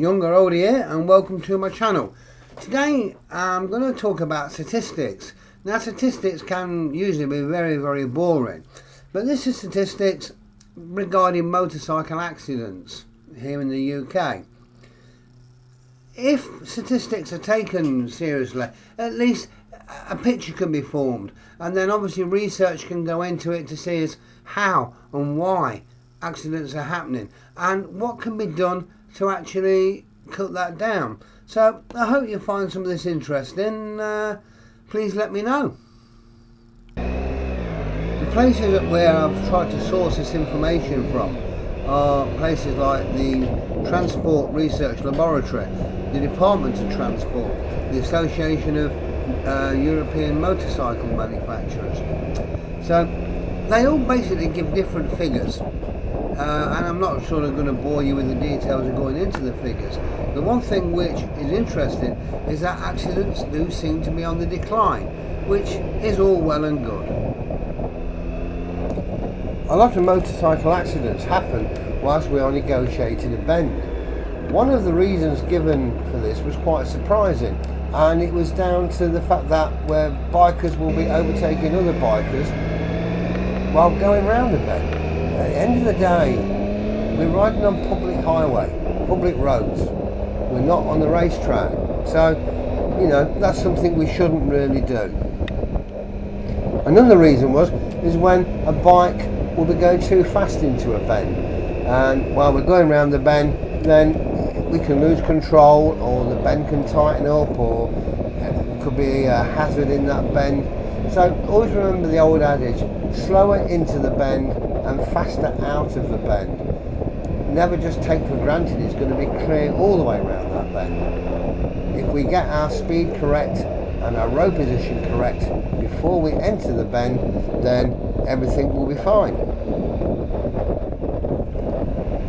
young or old here, and welcome to my channel. Today I'm going to talk about statistics. Now, statistics can usually be very boring, but this is statistics regarding motorcycle accidents here in the UK. If statistics are taken seriously, at least a picture can be formed, and then obviously research can go into it to see as how and why accidents are happening and what can be done to actually cut that down. So I hope you find some of this interesting. Please let me know. The places where I've tried to source this information from are places like the Transport Research Laboratory, the Department of Transport, the Association of European Motorcycle Manufacturers. So they all basically give different figures, and I'm not sort of going to bore you with the details of going into the figures. The one thing which is interesting is that accidents do seem to be on the decline, which is all well and good. A lot of motorcycle accidents happen whilst we are negotiating a bend. One of the reasons given for this was quite surprising, and it was down to the fact that where bikers will be overtaking other bikers while going round a bend. At the end of the day, we're riding on public highway, public roads. We're not on the racetrack. So, you know, that's something we shouldn't really do. Another reason is when a bike will be going too fast into a bend, and while we're going round the bend, then we can lose control, or the bend can tighten up, or there could be a hazard in that bend. So always remember the old adage, slower into the bend and faster out of the bend. Never just take for granted it's going to be clear all the way around that bend. If we get our speed correct and our road position correct before we enter the bend, then everything will be fine.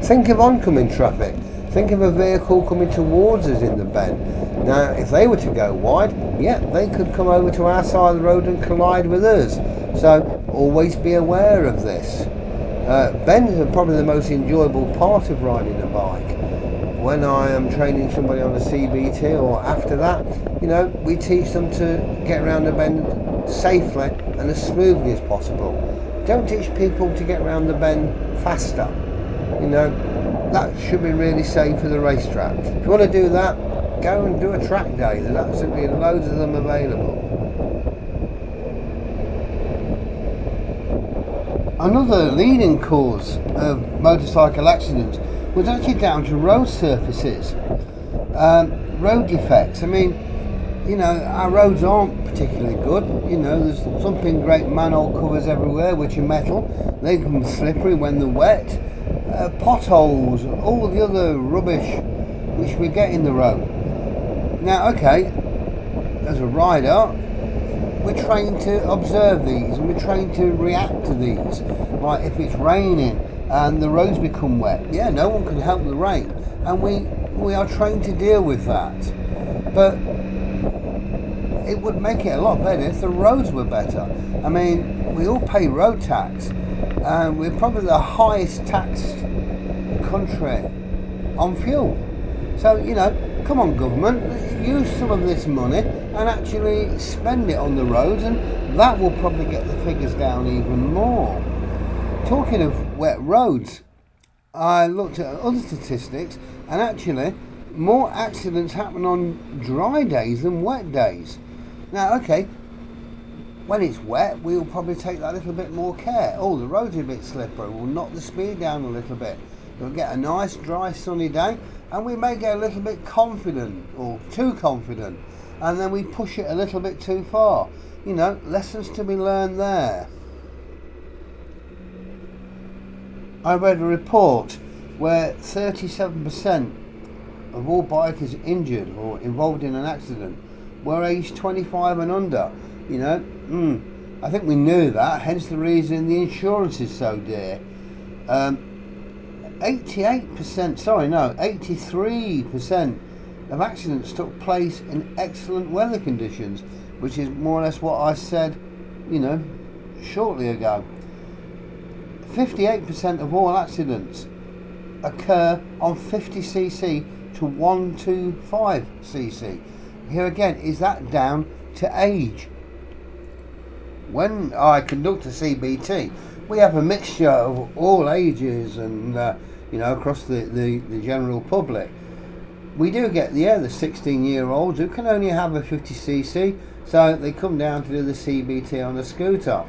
Think of oncoming traffic. Think of a vehicle coming towards us in the bend. Now, if they were to go wide, yeah, they could come over to our side of the road and collide with us. So always be aware of this. Bends are probably the most enjoyable part of riding a bike. When I am training somebody on a CBT or after that, you know, we teach them to get around the bend safely and as smoothly as possible. Don't teach people to get around the bend faster. You know, that should be really safe for the racetrack. If you want to do that, go and do a track day. There's absolutely loads of them available. Another leading cause of motorcycle accidents was actually down to road surfaces, road defects. I mean, you know, our roads aren't particularly good. You know, there's thumping great manhole covers everywhere which are metal. They can be slippery when they're wet. Potholes, all the other rubbish which we get in the road. Now, okay, as a rider, we're trained to observe these and we're trained to react to these. Like if it's raining and the roads become wet, yeah, no one can help the rain, and we are trained to deal with that. But it would make it a lot better if the roads were better. I mean, we all pay road tax, and we're probably the highest taxed country on fuel. So, you know, come on government, use some of this money and actually spend it on the roads, and that will probably get the figures down even more. Talking of wet roads, I looked at other statistics, and actually more accidents happen on dry days than wet days. Now, okay, when it's wet, we'll probably take that a little bit more care. Oh, the roads are a bit slippery, we'll knock the speed down a little bit. We'll get a nice, dry, sunny day, and we may get a little bit confident, or too confident, and then we push it a little bit too far. You know, lessons to be learned there. I read a report where 37% of all bikers injured or involved in an accident were aged 25 and under. You know, I think we knew that, hence the reason the insurance is so dear. 83% of accidents took place in excellent weather conditions, which is more or less what I said, you know, shortly ago. 58% of all accidents occur on 50cc to to 125cc. Here again, is that down to age? When I conduct a CBT, we have a mixture of all ages and across the general public. We do get the 16-year-olds who can only have a 50cc, so they come down to do the CBT on a scooter.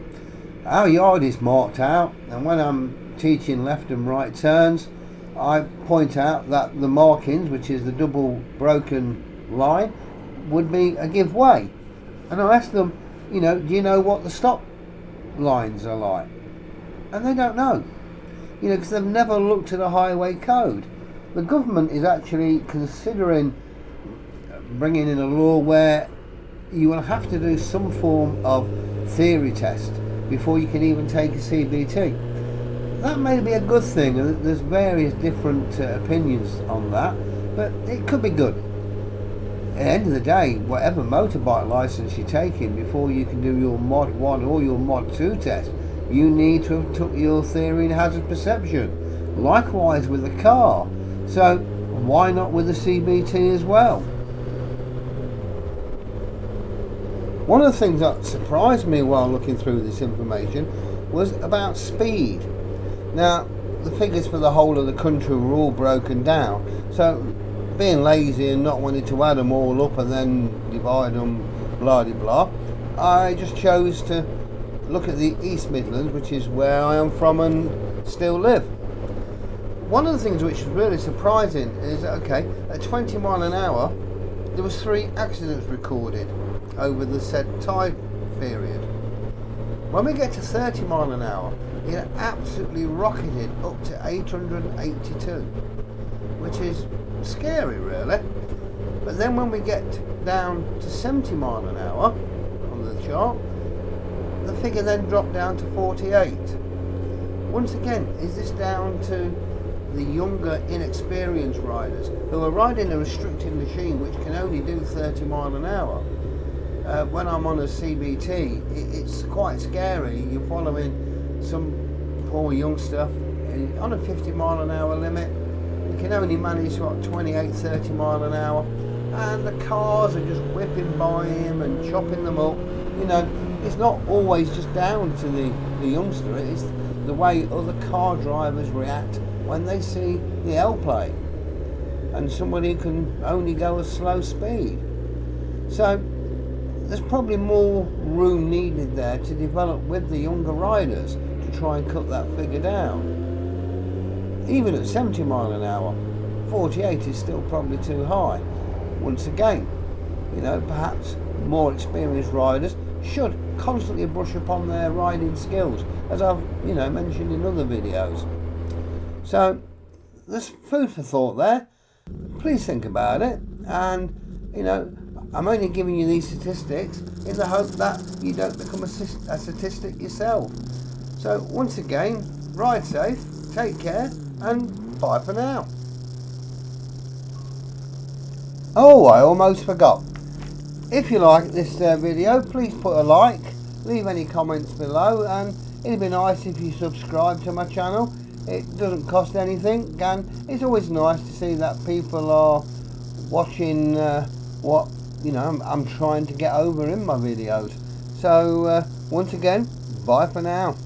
Our yard is marked out, and when I'm teaching left and right turns, I point out that the markings, which is the double broken line, would be a give way. And I ask them, do you know what the stop lines are like? And they don't know, because they've never looked at a highway code. The government is actually considering bringing in a law where you will have to do some form of theory test before you can even take a CBT. That may be a good thing, and there's various different opinions on that, but it could be good. At the end of the day, whatever motorbike license you're taking, before you can do your Mod 1 or your Mod 2 test, you need to have took your theory in hazard perception. Likewise with a car. So why not with the CBT as well? One of the things that surprised me while looking through this information was about speed. Now, the figures for the whole of the country were all broken down, so being lazy and not wanting to add them all up and then divide them blah de blah, I just chose to look at the East Midlands, which is where I am from and still live. One of the things which was really surprising is that, okay, at 20 mile an hour there was 3 accidents recorded over the said time period. When we get to 30 mile an hour, it absolutely rocketed up to 882, which is scary really. But then when we get down to 70 mile an hour on the chart, the figure then dropped down to 48. Once again, is this down to the younger, inexperienced riders who are riding a restricted machine which can only do 30 mile an hour? When I'm on a CBT, it's quite scary. You're following some poor youngster on a 50 mile an hour limit. You can only manage 28, 30 mile an hour, and the cars are just whipping by him and chopping them up. It's not always just down to the youngster, it's the way other car drivers react when they see the L plate and somebody can only go a slow speed. So there's probably more room needed there to develop with the younger riders to try and cut that figure down. Even at 70 mile an hour, 48 is still probably too high. Once again, perhaps more experienced riders should constantly brush upon their riding skills, as I've mentioned in other videos. So there's food for thought there. Please think about it, and I'm only giving you these statistics in the hope that you don't become a statistic yourself. So once again, ride safe, take care, and bye for now. Oh, I almost forgot. If you like this video, please put a like, leave any comments below, and it'd be nice if you subscribe to my channel. It doesn't cost anything, and it's always nice to see that people are watching what I'm trying to get over in my videos. So once again, bye for now.